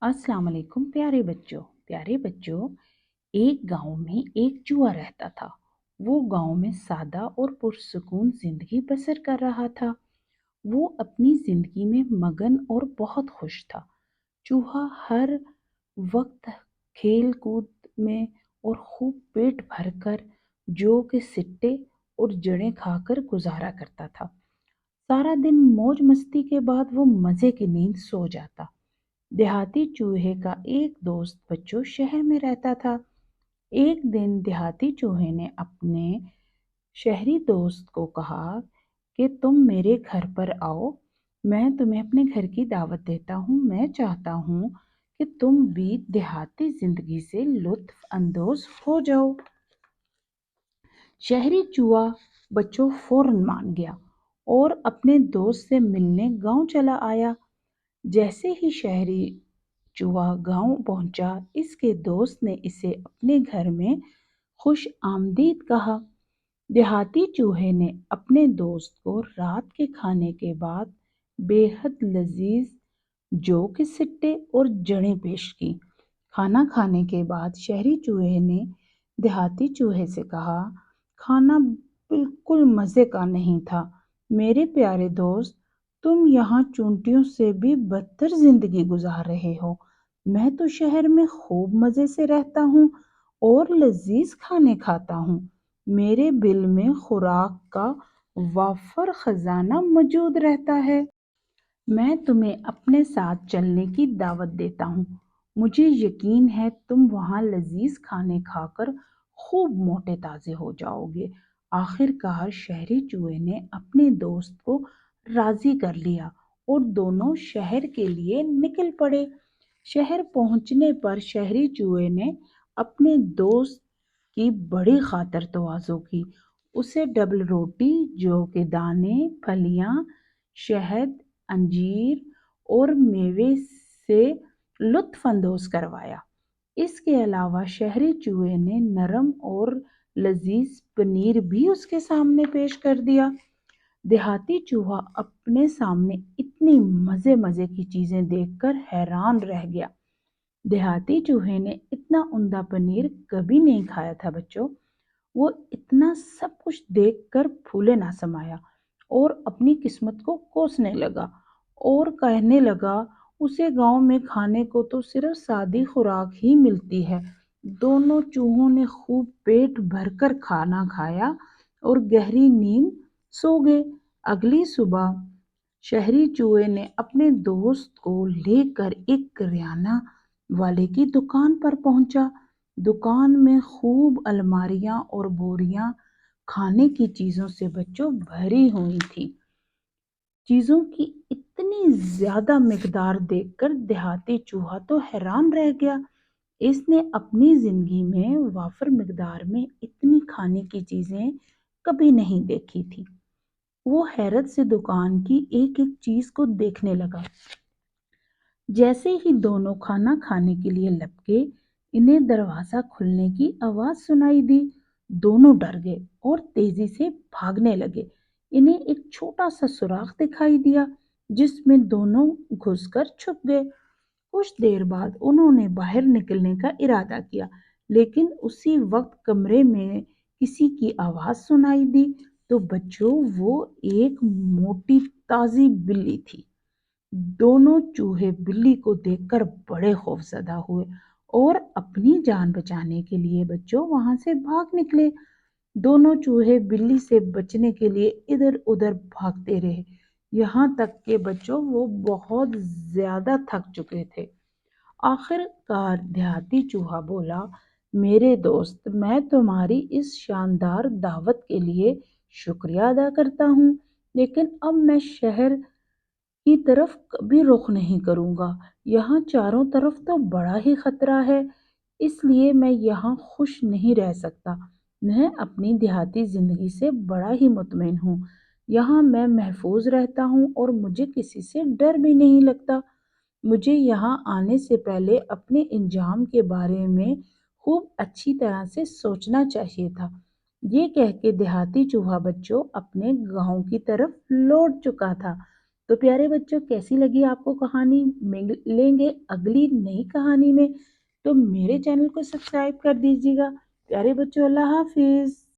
अस्सलाम वालेकुम प्यारे बच्चों। एक गांव में एक चूहा रहता था। वो गांव में सादा और पुरसुकून जिंदगी बसर कर रहा था। वो अपनी जिंदगी में मगन और बहुत खुश था। चूहा हर वक्त खेल कूद में और खूब पेट भरकर जौ के सिट्टे और जड़ें खाकर गुजारा करता था। सारा दिन मौज मस्ती के बाद वो मजे की नींद सो जाता। देहाती चूहे का एक दोस्त बच्चों शहर में रहता था। एक दिन देहाती चूहे ने अपने शहरी दोस्त को कहा कि तुम मेरे घर पर आओ, मैं तुम्हें अपने घर की दावत देता हूँ। मैं चाहता हूँ कि तुम भी देहाती जिंदगी से लुत्फ अंदोज हो जाओ। शहरी चूहा बच्चों फौरन मान गया और अपने दोस्त से मिलने गांव चला आया। जैसे ही शहरी चूहा गांव पहुंचा, इसके दोस्त ने इसे अपने घर में खुश आमदीद कहा। देहाती चूहे ने अपने दोस्त को रात के खाने के बाद बेहद लजीज जौ के सिट्टे और जड़ें पेश की। खाना खाने के बाद शहरी चूहे ने देहाती चूहे से कहा, खाना बिल्कुल मज़े का नहीं था। मेरे प्यारे दोस्त, तुम यहाँ चूंटियों से भी बदतर जिंदगी गुजार रहे हो। मैं तो शहर में खूब मज़े से रहता हूँ और लजीज खाने खाता हूँ। मेरे बिल में खुराक का वाफर खजाना मौजूद रहता है। मैं तुम्हें अपने साथ चलने की दावत देता हूँ। मुझे यकीन है तुम वहाँ लजीज खाने खाकर खूब मोटे ताजे हो जाओगे। आखिरकार शहरी चूहे ने अपने दोस्त को राजी कर लिया और दोनों शहर के लिए निकल पड़े। शहर पहुंचने पर शहरी चूहे ने अपने दोस्त की बड़ी खातर तवाज़ो की। उसे डबल रोटी, जौ के दाने, फलियां, शहद, अंजीर और मेवे से लुत्फ अंदोज करवाया। इसके अलावा शहरी चूहे ने नरम और लजीज पनीर भी उसके सामने पेश कर दिया। देहाती चूहा अपने सामने इतनी मजे मजे की चीजें देखकर हैरान रह गया। देहाती चूहे ने इतना उम्दा पनीर कभी नहीं खाया था बच्चों। वो इतना सब कुछ देखकर फूले ना समाया और अपनी किस्मत को कोसने लगा और कहने लगा, उसे गांव में खाने को तो सिर्फ सादी खुराक ही मिलती है। दोनों चूहों ने खूब पेट भरकर खाना खाया और गहरी नींद सो गए। अगली सुबह शहरी चूहे ने अपने दोस्त को लेकर एक करियाना वाले की दुकान पर पहुंचा। दुकान में खूब अलमारियां और बोरियां खाने की चीजों से बच्चों भरी हुई थी। चीजों की इतनी ज्यादा मिकदार देखकर देहाती चूहा तो हैरान रह गया। इसने अपनी जिंदगी में वाफर मिकदार में इतनी खाने की चीजें कभी नहीं देखी थी। वो हैरत से दुकान की एक एक चीज को देखने लगा। जैसे ही दोनों खाना खाने के लिए लपके, इन्हें दरवाजा खुलने की आवाज सुनाई दी। दोनों डर गए और तेजी से भागने लगे। इन्हें एक छोटा सा सुराख दिखाई दिया जिसमें दोनों घुसकर छुप गए। कुछ देर बाद उन्होंने बाहर निकलने का इरादा किया, लेकिन उसी वक्त कमरे में किसी की आवाज सुनाई दी। तो बच्चों, वो एक मोटी ताजी बिल्ली थी। दोनों चूहे बिल्ली को देखकर बड़े खौफजदा हुए और अपनी जान बचाने के लिए बच्चों वहां से भाग निकले। दोनों चूहे बिल्ली से बचने के लिए इधर उधर भागते रहे, यहाँ तक कि बच्चों वो बहुत ज्यादा थक चुके थे। आखिरकार देहाती चूहा बोला, मेरे दोस्त, मैं तुम्हारी इस शानदार दावत के लिए शुक्रिया अदा करता हूँ, लेकिन अब मैं शहर की तरफ कभी रुख नहीं करूंगा। यहाँ चारों तरफ तो बड़ा ही खतरा है, इसलिए मैं यहाँ खुश नहीं रह सकता। मैं अपनी देहाती जिंदगी से बड़ा ही मुतमईन हूँ। यहाँ मैं महफूज रहता हूँ और मुझे किसी से डर भी नहीं लगता। मुझे यहाँ आने से पहले अपने इंजाम के बारे में खूब अच्छी तरह से सोचना चाहिए था। ये कह के देहाती चूहा बच्चों अपने गांव की तरफ लौट चुका था। تو پیارے بچوں کیسی لگی آپ کو کہانی؟ ملیں گے اگلی نئی کہانی میں، تو میرے چینل کو سبسکرائب کر دیجیے گا۔ پیارے بچوں اللہ حافظ۔